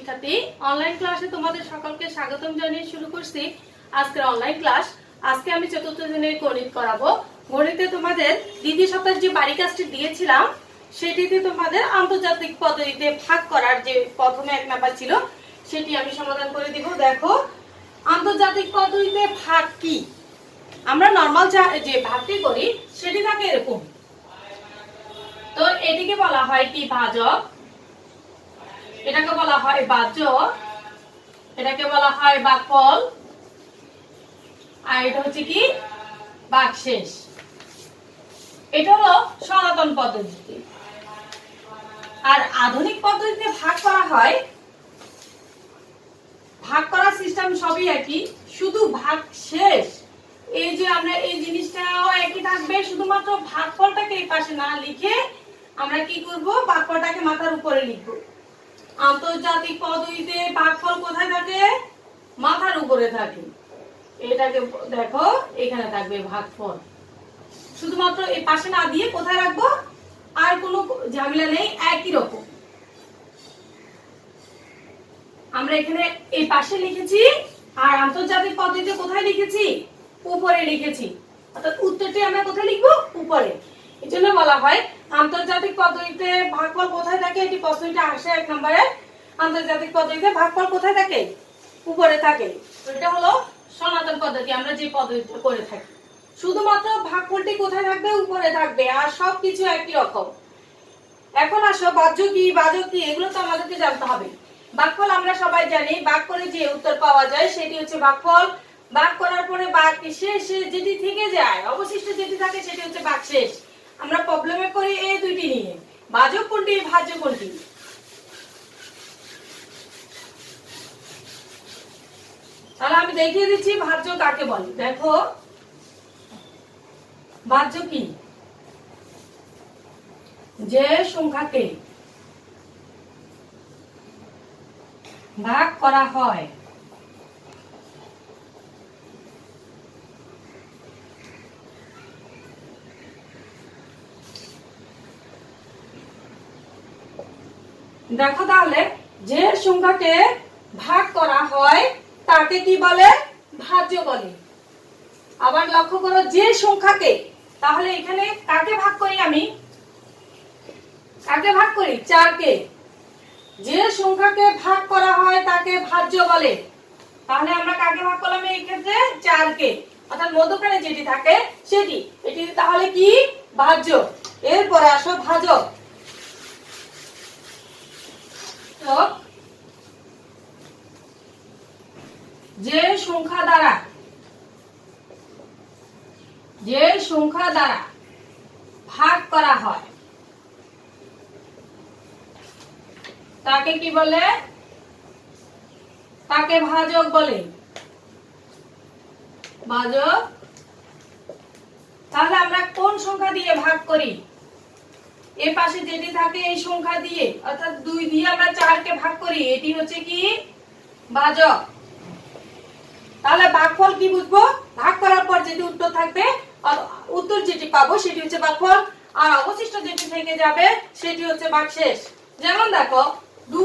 শিক্ষার্থী, অনলাইন ক্লাসে তোমাদের সকলকে স্বাগতম জানিয়ে শুরু করছি আজকের অনলাইন ক্লাস। আজকে আমি চতুর্থ দিনের গণিত করাবো। গণিতে তোমাদের দ্বিতীয় সপ্তাহের যে বাড়ি কাজটি দিয়েছিলাম সেটিতে তোমাদের আন্তর্জাতিক পদ্ধতিতে ভাগ করার যে প্রথমে 1 নাম্বার ছিল সেটি আমি সমাধান করে দিব। দেখো, আন্তর্জাতিক পদ্ধতিতে ভাগ কি? আমরা নরমাল যে ভাগটি করি সেটি থাকে এরকম। তো এটিকে বলা হয় কি? ভাজক। এটাকে বলা হয় বাহ্য, এটাকে বলা হয় ভাগফল, আর এটা হচ্ছে কি? ভাগশেষ। এটা হলো সনাতন পদ্ধতিতে। আর আধুনিক পদ্ধতিতে ভাগ করা হয়, ভাগ করার সিস্টেম সবই একই, শুধু ভাগশেষ এই যে আমরা এই জিনিসটাও একই থাকবে, শুধুমাত্র ভাগফলটাকে এই পাশে না লিখে আমরা কি করব? ভাগফলটাকে মাথার উপরে লিখব। আন্তর্জাতিক পদ্ধতিতে ভাগফল কোথায় থাকে? মাথার উপরে থাকে। এটাকে দেখো, এখানে থাকবে ভাগফল, শুধুমাত্র এই পাশে না দিয়ে কোথায় রাখবো? আর কোনো ঝামেলা নেই, একই রকম। আমরা এখানে এই পাশে লিখেছি, আর আন্তর্জাতিক পদ্ধতিতে কোথায় লিখেছি? উপরে লিখেছি। অর্থাৎ উত্তরটি আমরা কোথায় লিখবো? উপরে। এই জন্য বলা হয় আন্তর্জাতিক পদ্ধতিতে ভাগফল কোথায় থাকে। এটি প্রশ্নটা আসে 1 নম্বরে। আন্তর্জাতিক পদ্ধতিতে ভাগফল কোথায় থাকে? উপরে থাকে। এটা হলো সনাতন পদ্ধতি, আমরা যে পদ্ধতিটা করে থাকি। শুধুমাত্র ভাগফলটি কোথায় থাকবে? উপরে থাকবে, আর সবকিছু একই রকম। এখন আসো, বাহ্য কি ভাজক কি এগুলো তো আমাদেরকে জানতে হবে। ভাগফল আমরা সবাই জানি, ভাগ করে যে উত্তর পাওয়া যায় সেটি হচ্ছে ভাগফল। ভাগ করার পরে বাকি শেষে যেটি থেকে যায়, অবশিষ্ট যেটি থাকে সেটি হচ্ছে ভাগশেষ। আমরা প্রবলেমে করি এই দুইটি নিয়ে, ভাজক কোনটি ভাজ্য কোনটি। তাহলে আমি দেখিয়ে দিচ্ছি ভাজ্য কাকে বলে। দেখো, ভাজ্য কি? যে সংখ্যাকে ভাগ করা হয় দেখো, তাহলে যে সংখ্যাকে ভাগ করা হয় তাকে কি বলে? ভাজ্য বলে। আবার লক্ষ্য করো, যে সংখ্যাকে, তাহলে এখানে কাকে ভাগ করি? আমি কাকে ভাগ করি? 4 কে। যে সংখ্যাকে ভাগ করা হয় তাকে ভাজ্য বলে। তাহলে আমরা কাকে ভাগ করলাম এই ক্ষেত্রে? 4 কে। অর্থাৎ মধ্যখানে যেটি থাকে সেটি, এটি তাহলে কি? ভাজ্য। এরপরে আসো ভাজক। যে সংখ্যা দ্বারা ভাগ করা হয় তাকে কি বলে? তাকে ভাজক বলে। ভাজক। তাহলে আমরা কোন সংখ্যা দিয়ে ভাগ করি? এর পাশে যেটি থাকে এই সংখ্যা দিয়ে, অর্থাৎ 2 দিয়ে আমরা 4 কে ভাগ করি, এটি হচ্ছে কি? ভাজক। তাহলে ভাগফল কি বুঝবো? ভাগ করার পর যেটি উত্তর থাকবে, উত্তর যেটি পাবো সেটি হচ্ছে ভাগফল, আর অবশিষ্ট যেটি থেকে যাবে সেটি হচ্ছে ভাগশেষ। যেমন দেখো, 2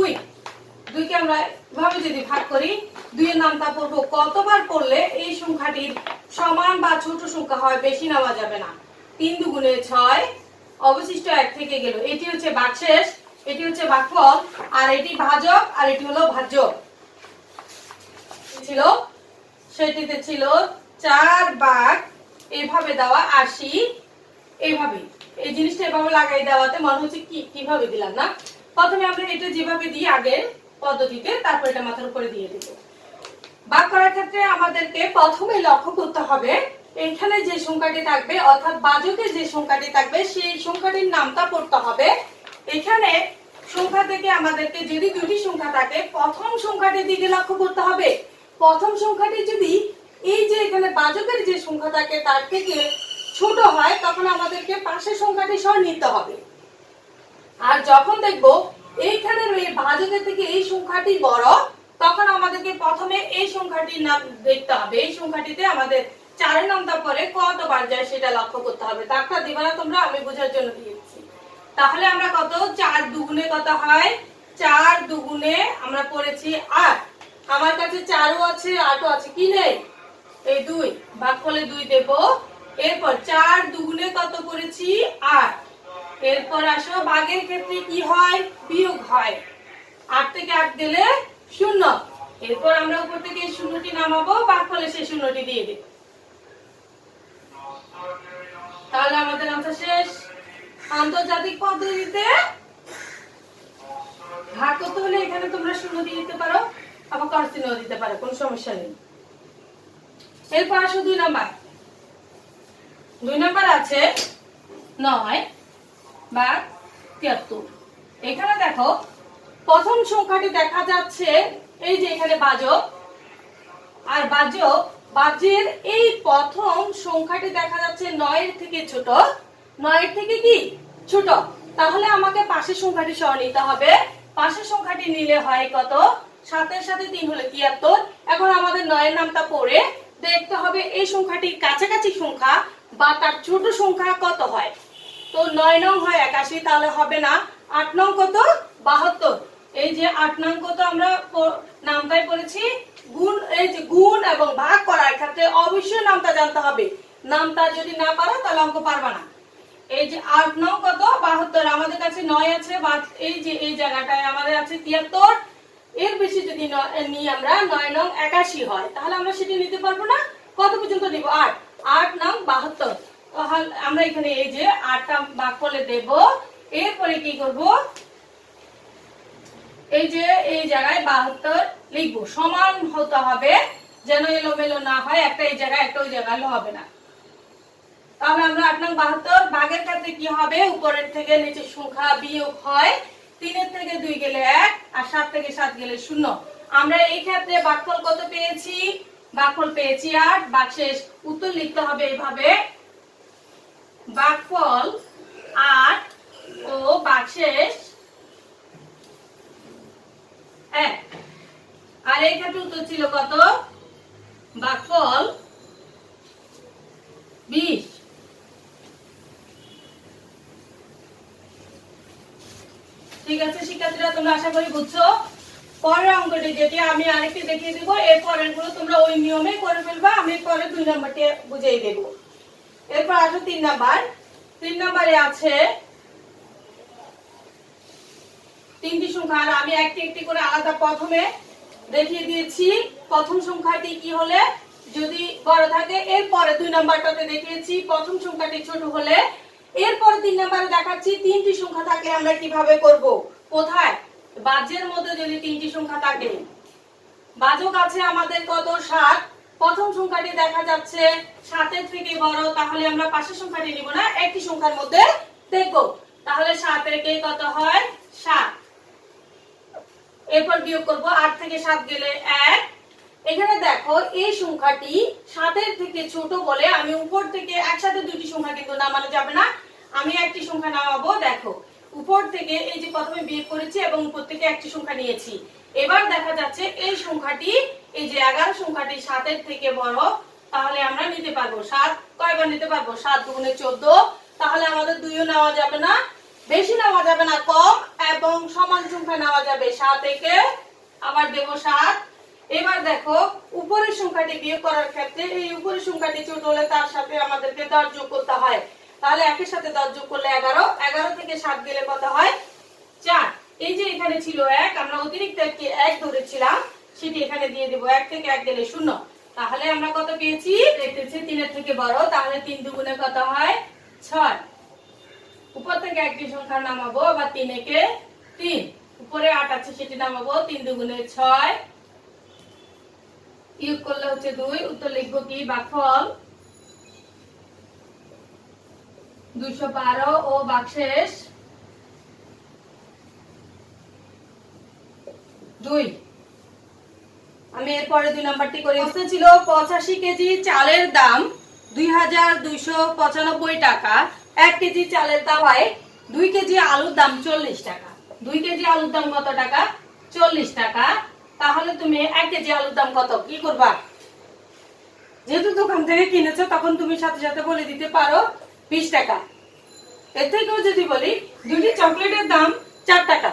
কে আমরা এভাবে যদি ভাগ করি, 2 এর নামটা পড়বো। কতবার পড়লে এই সংখ্যাটির সমান বা ছোট সংখ্যা হয়? বেশি নেওয়া যাবে না। 3 দুগুণে 6, অবশিষ্ট 1 থেকে গেল। এটি হচ্ছে ভাগশেষ, এটি হচ্ছে ভাগফল, আর এটি ভাজক, আর এটি হলো ভাজ্য। ছিল সেটিতে ছিল 4 ভাগ এইভাবে দেওয়া 80, এইভাবে এই জিনিসটা এভাবে লাগাই দেওয়াতে মনে হচ্ছে কি কিভাবে দিলাম না। প্রথমে আমরা এটা যেভাবে দিই আগের পদ্ধতিতে, তারপর এটা মাথার উপরে দিয়ে দেব। ভাগ করার ক্ষেত্রে আমাদেরকে প্রথমে লক্ষ্য করতে হবে এখানে যে সংখ্যাটি থাকবে, অর্থাৎ ভাজকে যে সংখ্যাটি থাকবে সেই সংখ্যাটির নামটা পড়তে হবে। এখানে সংখ্যা থেকে আমাদেরকে যদি 2টি সংখ্যা থাকে, প্রথম সংখ্যাটির দিকে লক্ষ্য করতে হবে। প্রথম সংখ্যাটি যদি এই যে এখানে ভাজকের যে সংখ্যা থাকে তার থেকে ছোট হয়, তখন আমাদেরকে পাশের সংখ্যাটি সহ নিতে হবে। আর যখন দেখবো এইখানের এই ভাজকের থেকে এই সংখ্যাটি বড়, তখন আমাদেরকে প্রথমে এই সংখ্যাটির নাম দেখতে হবে। এই সংখ্যাটিতে আমাদের 4 এর নামটা পরে কতবার যায় সেটা লক্ষ্য করতে হবে। দাগটা দিবা না তোমরা, আমি বোঝার জন্য দিয়েছি। তাহলে আমরা কত? 4 দুগুণে কত হয়? 4 দুগুণে আমরা পড়েছি 8। আমার কাছে 4ও আছে 8ও আছে, কি নেই? এই 2, ভাগফলে 2 দেব। এরপর 4 দুগুণে কত করেছি? 8। এরপর আসো ভাগের ক্ষেত্রে কি হয়? বিয়োগ হয়। 8 থেকে 8 গেলে 0। এরপর আমরা উপর থেকে এই শূন্যটি নামাবো, ভাগফলে সেই শূন্যটি দিয়ে দেব। তাহলে আমাদের আনসার শেষ। আন্তর্জাতিক পদ্ধতিতে ভাগ করতে হলে এখানে তোমরা শূন্য দিয়ে দিতে পারো, আবার ক্রস চিহ্ন দিতে পারো, কোনো সমস্যা নেই। এরপর আসো 2 নাম্বার। 2 নাম্বার আছে 9 ভাগ 73। এখানে দেখো প্রথম সংখ্যাটি দেখা যাচ্ছে এই যে এখানে বাজক, আর বাজের এই প্রথম সংখ্যাটি দেখা যাচ্ছে 9 এর থেকে ছোট। 9 এর থেকে কি ছোট? তাহলে আমাকে পাশের সংখ্যাটি সহ নিতে হবে। পাশের সংখ্যাটি নিলে হয় কত? 7 এর সাথে 3 হলে 73। এখন আমাদের 9 এর নামটা পড়ে দেখতে হবে এই সংখ্যাটির কাছাকাছি সংখ্যা বা তার ছোট সংখ্যা কত হয়। তো 9 নং হয় 81, তাহলে হবে না। 8 নং কত? 72। এই যে 8 নং কত আমরা নামটাই পড়েছি গুণ। এই যে গুণ এবং ভাগ করার ক্ষেত্রে অবশ্যই নামটা জানতে হবে। নামটা যদি না পারো তাহলে অঙ্ক পারবা না। এই যে 8 নং কত? 72। আমাদের কাছে 9 আছে, এই যে এই জায়গাটায় আমাদের আছে 73। এর বেশি যদি নিই আমরা 9 নং 81 হয়, তাহলে আমরা সেটা নিতে পারবো না। কত পর্যন্ত নিব? 8। 8 নং 72। তাহলে আমরা এখানে এই যে 8টা ভাগফলে দেব। এরপরে কি করব? এই যে এই জায়গায় 72 লিখবো। সমান হতে হবে, যেন এলোমেলো না হয়, একটা এই জায়গায় একটা ওই জায়গায় হবে না। তাহলে আমরা 8 নং 72 ভাগের ক্ষেত্রে কি হবে? উপরের থেকে নিচের সংখ্যা বিয়োগ হয়। 3 এর থেকে 2 গেলে 1, আর 7 থেকে 7 গেলে 0। আমরা এই ক্ষেত্রে ভাগফল কত পেয়েছি? ভাগফল পেয়েছি 8। ভাগশেষ উত্তর লিখতে হবে এইভাবে, ভাগফল 8 ও ভাগশেষ 1। আর এই ক্ষেত্রে উত্তর ছিল কত? ভাগফল 20। ঠিক আছে শিক্ষার্থীরা, তোমরা আশা করি বুঝছো। পরের অঙ্কটি যেটি আমি আরেকটি দেখিয়ে দিব, এর পরের গুলো তোমরা ওই নিয়মে করে ফেলবা। আমি পরে 2 নাম্বারটি বুঝিয়ে দেব। এরপর আসো 3 নাম্বার। 3 নাম্বারে আছে 3টি সংখ্যা, আর আমি একটি একটি করে আলাদা প্রথমে দেখিয়ে দিয়েছি। প্রথম সংখ্যাটি কি হলে যদি বড় থাকে, এরপরে 2 নাম্বারটাতে দেখিয়েছি প্রথম সংখ্যাটি ছোট হলে। এরপরে 3 নাম্বারে দেখাচ্ছি 3টি সংখ্যা থাকলে আমরা কিভাবে করব। কোথায়? বাজের মধ্যে যদি 3টি সংখ্যা থাকে, বাজক আছে আমাদের কত? 7। প্রথম সংখ্যাটি দেখা যাচ্ছে 7 এর থেকে বড়, তাহলে আমরা পাশের সংখ্যাটি নিব না, একটি সংখ্যার মধ্যে দেখব। তাহলে 7 এর কে কত হয়? 7। এরপর বিয়োগ করব, 8 থেকে 7 গেলে 1। এখানে দেখো এই সংখ্যাটি 7 এর থেকে ছোট বলে আমি উপর থেকে একসাথে দুটি সংখ্যা কিন্তু নামানো যাবে না, আমি একটি সংখ্যা নামাবো। দেখো উপর থেকে এই যে প্রথমে বিয়োগ করেছি এবং উপর থেকে একটি সংখ্যা নিয়েছি। এবার দেখা যাচ্ছে এই সংখ্যাটি, এই যে 11 সংখ্যাটি 7 এর থেকে বড়, তাহলে আমরা নিতে পারবো। 7 কয়বার নিতে পারবো? 7 দুগুণে 14। তাহলে আমাদের 2ও নেওয়া যাবে না, বেশি নেওয়া যাবে না, কম এবং সমান সংখ্যা নেওয়া যাবে। 7 থেকে আবার দেব 7। এবার দেখো উপরের সংখ্যাটি বিয়োগ করার ক্ষেত্রে এই উপরের সংখ্যাটি ছোট হলে তার সাথে আমাদেরকে 10 যোগ করতে হয়। তাহলে একের সাথে 10 যোগ করলে 11। 11 থেকে 7 গেলে কত হয়? 4। এই যে এখানে ছিল 1, আমরা অতিরিক্ত একটি 1 ধরেছিলাম, সেটি এখানে দিয়ে দেব। 1 থেকে 1 গেলে 0। তাহলে আমরা কত পেয়েছি? দেখতেছি 3 এর থেকে বড়, তাহলে 3 দুগুণে কত হয়? 6। উপর থেকে একটি সংখ্যা নামাবো, আবার 3 একে 3। উপরে 8 আছে সেটি নামাবো, 3 দুগুণে 6। বিয়োগ করলে হচ্ছে 2। উত্তর লিখবো কি? ভাগফল 212 ও ভাগশেষ 2। আমি এরপরে 2 নাম্বারটি করি। প্রশ্ন ছিল 85 কেজি চালের দাম 2295 টাকা। 1 কেজি চালের দাম হয় 2 কেজি আলুর দাম 40 টাকা। 2 কেজি আলুর দাম কত টাকা? 40 টাকা। তাহলে তুমি 1 কেজি আলুর দাম কত কি করবা? যেহেতু দোকান থেকে কিনেছো তখন তুমি সাথে সাথে বলে দিতে পারো 20 টাকা। এর থেকেও যদি বলি 2টি চকলেটের দাম 4 টাকা,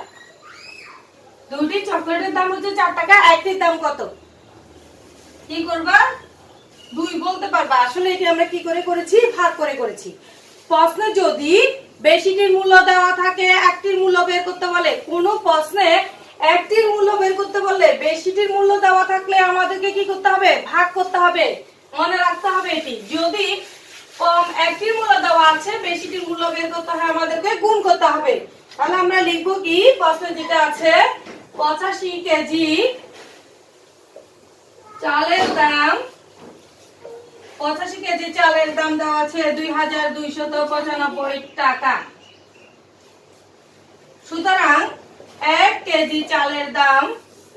দুটি চকলেটের দাম হচ্ছে 4 টাকা, একটির দাম কত? কি করবা? 2 বলতে পারবা। আসলে এটি আমরা কি করে করেছি? ভাগ করে করেছি। প্রশ্নে যদি বেশিটির মূল্য দেওয়া থাকে, একটির মূল্য বের করতে বলে, কোন প্রশ্নে একটির মূল্য বের করতে বললে বেশিটির মূল্য দেওয়া থাকলে আমাদেরকে কি করতে হবে? ভাগ করতে হবে। মনে রাখতে হবে এটি। যদি কম একটির মূল্য দেওয়া আছে, বেশিটির মূল্য বের করতে হয় আমাদেরকে গুণ করতে হবে। তাহলে আমরা লিখবো কি? প্রশ্নে যেটা আছে 85 কেজি চালের দাম, 85 কেজি চালের দাম দেওয়া আছে 2295 টাকা। সুতরাং 1 কেজি চালের দাম,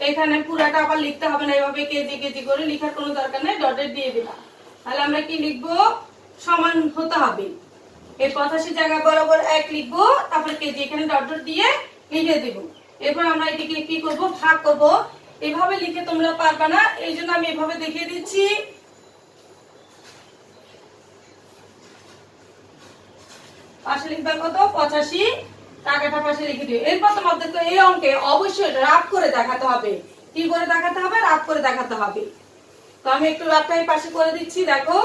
এখানে পুরাটা আবার লিখতে হবে না, এভাবে কেজি কেজি করে লেখার কোনো দরকার নেই, ডটের দিয়ে দিলাম। তাহলে আমরা কি লিখবো? সমান হতে হবে। এই 85 জায়গায় বরাবর 1 লিখবো, তারপর কেজি এখানে ডট ডট দিয়ে লিখে দিব। এরপর আমরা এটিকে কি করব? ভাগ করব। এভাবে লিখে তোমরা পারবে না, এই জন্য আমি এভাবে দেখিয়ে দিচ্ছি। পাশে লিখবে কত? 85, টাকাটা পাশে লিখে দিও। এরপর তোমাদেরকে এই অঙ্কে অবশ্যই রাফ করে দেখাতে হবে। কি করে দেখাতে হবে? রাফ করে দেখাতে হবে। তো আমি একটু রাফটাই পাশে করে দিচ্ছি, দেখো।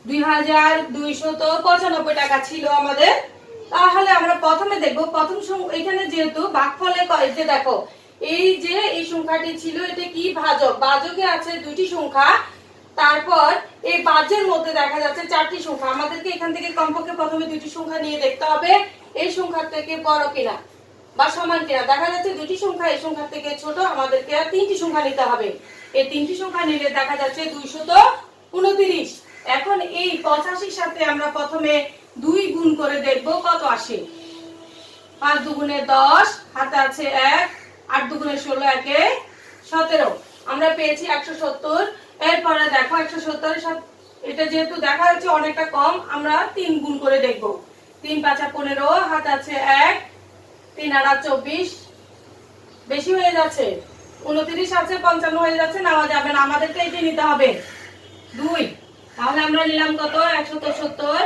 2295 টাকা ছিল আমাদের। তাহলে আমরা প্রথমে দেখব, প্রথম এখানে যেহেতু ভাগফলে এই যে দেখো, এই যে এই সংখ্যাটি ছিল, এটা কি? ভাজক। ভাজকে আছে দুইটি সংখ্যা, তারপর এই ভাজ্যের মধ্যে দেখা যাচ্ছে 4টি সংখ্যা। আমাদেরকে এখান থেকে কমপক্ষে প্রথমে দুইটি সংখ্যা নিয়ে দেখতে হবে এই সংখ্যা থেকে বড় কিনা বা সমান কিনা। দেখা যাচ্ছে দুইটি সংখ্যা এই সংখ্যা থেকে ছোট, আমাদেরকে 3টি সংখ্যা নিতে হবে। এই 3টি সংখ্যা নিলে দেখা যাচ্ছে 229। এখন এই 85 সাথে আমরা প্রথমে 2 গুণ করে দেখব কত আসে। 5 দুগুণে 10, হাতে আছে 1, 8 দুগুণে 16, 1 এ 17। আমরা পেয়েছি 170। এরপরে দেখো 170 এর সাথে এটা যেহেতু দেখা যাচ্ছে অনেকটা কম, আমরা 3 গুণ করে দেখব। 3 5 15, হাতে আছে 1, 3 8 24, বেশি হয়ে যাচ্ছে। 29 আছে, 55 হয়ে যাচ্ছে, নেওয়া যাবে না, আমাদেরকে এটি নিতে হবে 2। তাহলে আমরা নিলাম কত? 170।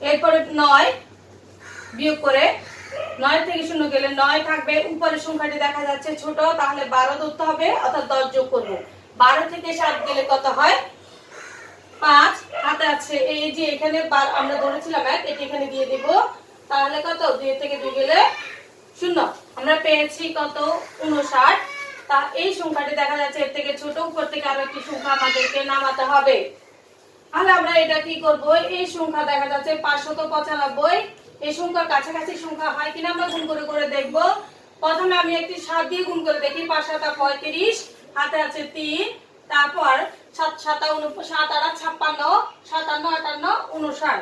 এরপরে 9 বিয়োগ করে, 9 থেকে 0 গেলে 9 থাকবে। উপরের সংখ্যাটি দেখা যাচ্ছে ছোট, তাহলে 12 ধরতে হবে, অর্থাৎ 10 যোগ করব। 12 থেকে 7 গেলে কত হয়? 5। হাতে আছে এই যে এখানে আমরা ধরেছিলাম 1, এটি এখানে দিয়ে দিব। তাহলে কত? 2 থেকে 2 গেলে 0। আমরা পেয়েছি কত? 59। তা এই সংখ্যাটি দেখা যাচ্ছে এর থেকে ছোট, উপর থেকে আরো একটি সংখ্যা আমাদেরকে নামাতে হবে। তাহলে আমরা এটা কি করব? এই সংখ্যা দেখা যাচ্ছে 595, এই সংখ্যার কাছাকাছি সংখ্যা হয় কিনা আমরা গুণ করে করে দেখব। প্রথমে আমি একটি 7 দিয়ে গুণ করে দেখি। 5 7 35, হাতে আছে 3, তারপর 7 7 7 8 56, 57 58 59।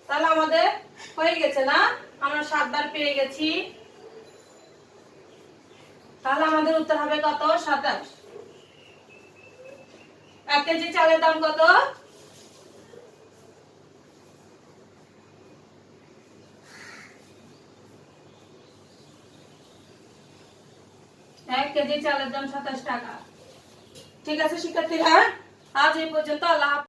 তাহলে আমাদের হয়ে গেছে না? আমরা 7 বার পেয়ে গেছি। তাহলে আমাদের উত্তর হবে কত? 27। 1 কেজি চালের দাম কত? 1 কেজি চালের দাম 27 টাকা। ঠিক আছে শিক্ষার্থীরা, আজ এই পর্যন্ত। আল্লাহ হাফেজ।